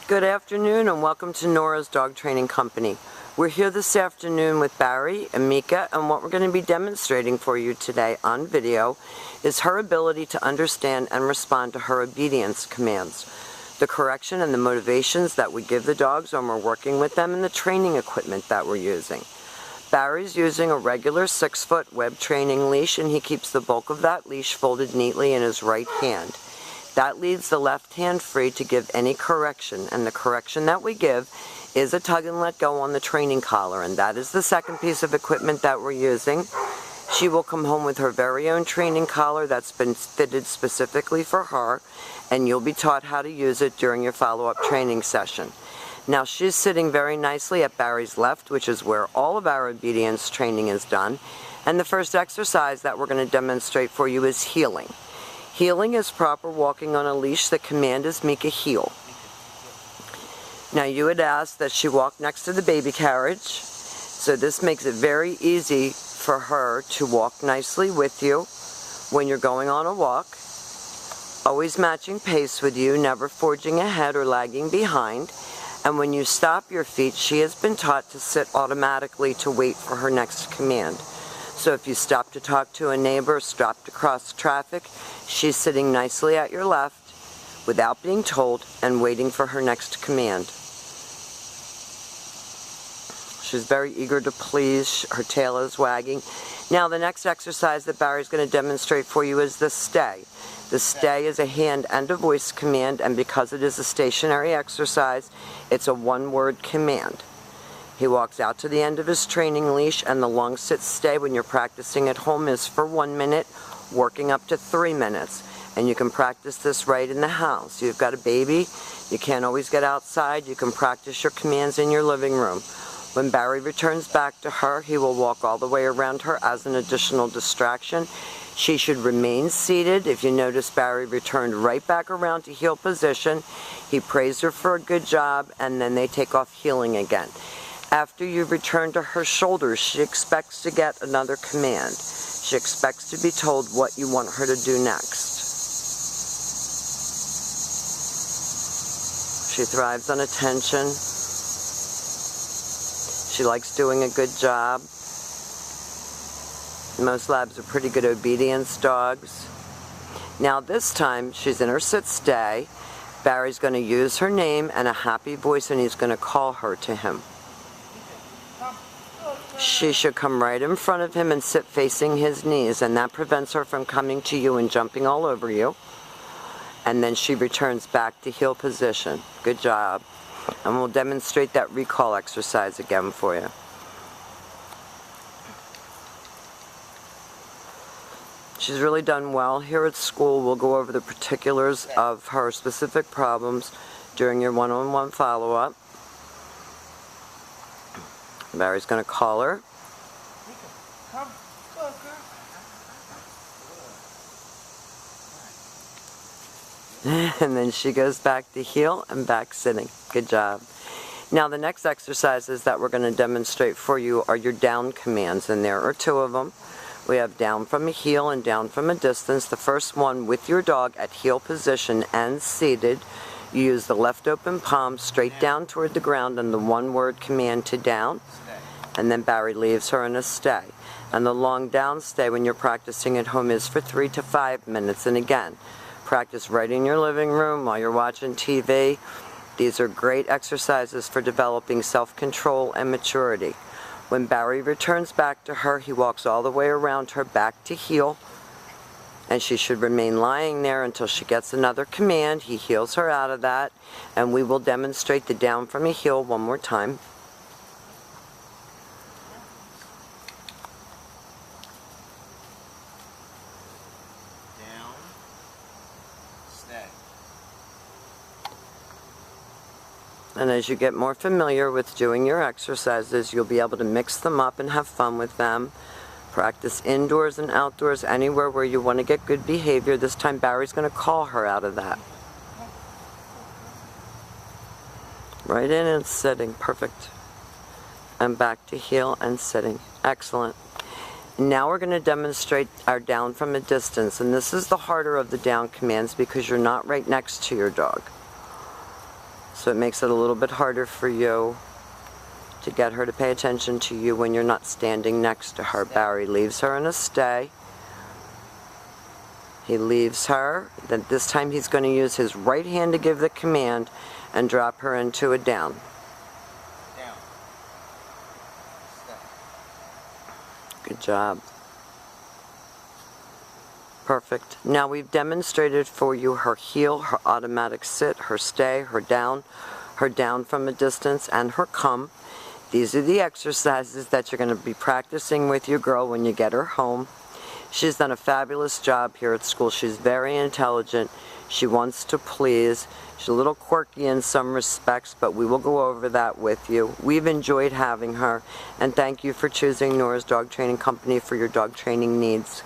Good afternoon and welcome to Nora's Dog Training Company. We're here this afternoon with Barry and Mika, and what we're going to be demonstrating for you today on video is her ability to understand and respond to her obedience commands, the correction and the motivations that we give the dogs when we're working with them, and the training equipment that we're using. Barry's using a regular 6-foot web training leash, and he keeps the bulk of that leash folded neatly in his right hand. That leaves the left hand free to give any correction, and the correction that we give is a tug and let go on the training collar, and that is the second piece of equipment that we're using. She will come home with her very own training collar that's been fitted specifically for her, and you'll be taught how to use it during your follow-up training session. Now she's sitting very nicely at Barry's left, which is where all of our obedience training is done, and the first exercise that we're going to demonstrate for you is heeling. Heeling is proper walking on a leash. The command is Mika, heel. Now you had asked that she walk next to the baby carriage, so this makes it very easy for her to walk nicely with you when you're going on a walk, always matching pace with you, never forging ahead or lagging behind. And when you stop your feet, she has been taught to sit automatically to wait for her next command. So if you stop to talk to a neighbor, stop to cross traffic, she's sitting nicely at your left without being told and waiting for her next command. She's very eager to please. Her tail is wagging. Now the next exercise that Barry's going to demonstrate for you is the stay. The stay is a hand and a voice command, and because it is a stationary exercise, it's a one-word command. He walks out to the end of his training leash, and the long sit stay when you're practicing at home is for 1 minute, working up to 3 minutes. And you can practice this right in the house. You've got a baby, you can't always get outside, you can practice your commands in your living room. When Barry returns back to her, he will walk all the way around her as an additional distraction. She should remain seated. If you notice, Barry returned right back around to heel position. He praised her for a good job, and then they take off heeling again. After you return to her shoulders, she expects to get another command. She expects to be told what you want her to do next. She thrives on attention. She likes doing a good job. Most labs are pretty good obedience dogs. Now this time, she's in her sit stay. Barry's going to use her name and a happy voice, and he's going to call her to him. She should come right in front of him and sit facing his knees, and that prevents her from coming to you and jumping all over you. And then she returns back to heel position. Good job. And we'll demonstrate that recall exercise again for you. She's really done well. Here at school, we'll go over the particulars of her specific problems during your one-on-one follow-up. Barry's going to call her. And then she goes back to heel and back sitting. Good job. Now the next exercises that we're going to demonstrate for you are your down commands, and there are 2 of them. We have down from a heel and down from a distance. The first one with your dog at heel position and seated. You use the left open palm straight down toward the ground and the one-word command to down. And then Barry leaves her in a stay. And the long down stay when you're practicing at home is for 3 to 5 minutes. And again, practice right in your living room while you're watching TV. These are great exercises for developing self-control and maturity. When Barry returns back to her, he walks all the way around her back to heel, and she should remain lying there until she gets another command. He heels her out of that, and we will demonstrate the down from a heel one more time. Down, stay. And as you get more familiar with doing your exercises, you'll be able to mix them up and have fun with them. Practice indoors and outdoors, anywhere where you want to get good behavior. This time Barry's going to call her out of that. Right in and sitting. Perfect. And back to heel and sitting. Excellent. Now we're going to demonstrate our down from a distance, and this is the harder of the down commands because you're not right next to your dog. So it makes it a little bit harder for you to get her to pay attention to you when you're not standing next to her. Barry leaves her in a stay. He leaves her. Then this time he's going to use his right hand to give the command and drop her into a down. Down. Step. Good job. Perfect. Now we've demonstrated for you her heel, her automatic sit, her stay, her down from a distance, and her come. These are the exercises that you're going to be practicing with your girl when you get her home. She's done a fabulous job here at school. She's very intelligent. She wants to please. She's a little quirky in some respects, but we will go over that with you. We've enjoyed having her, and thank you for choosing Nora's Dog Training Company for your dog training needs.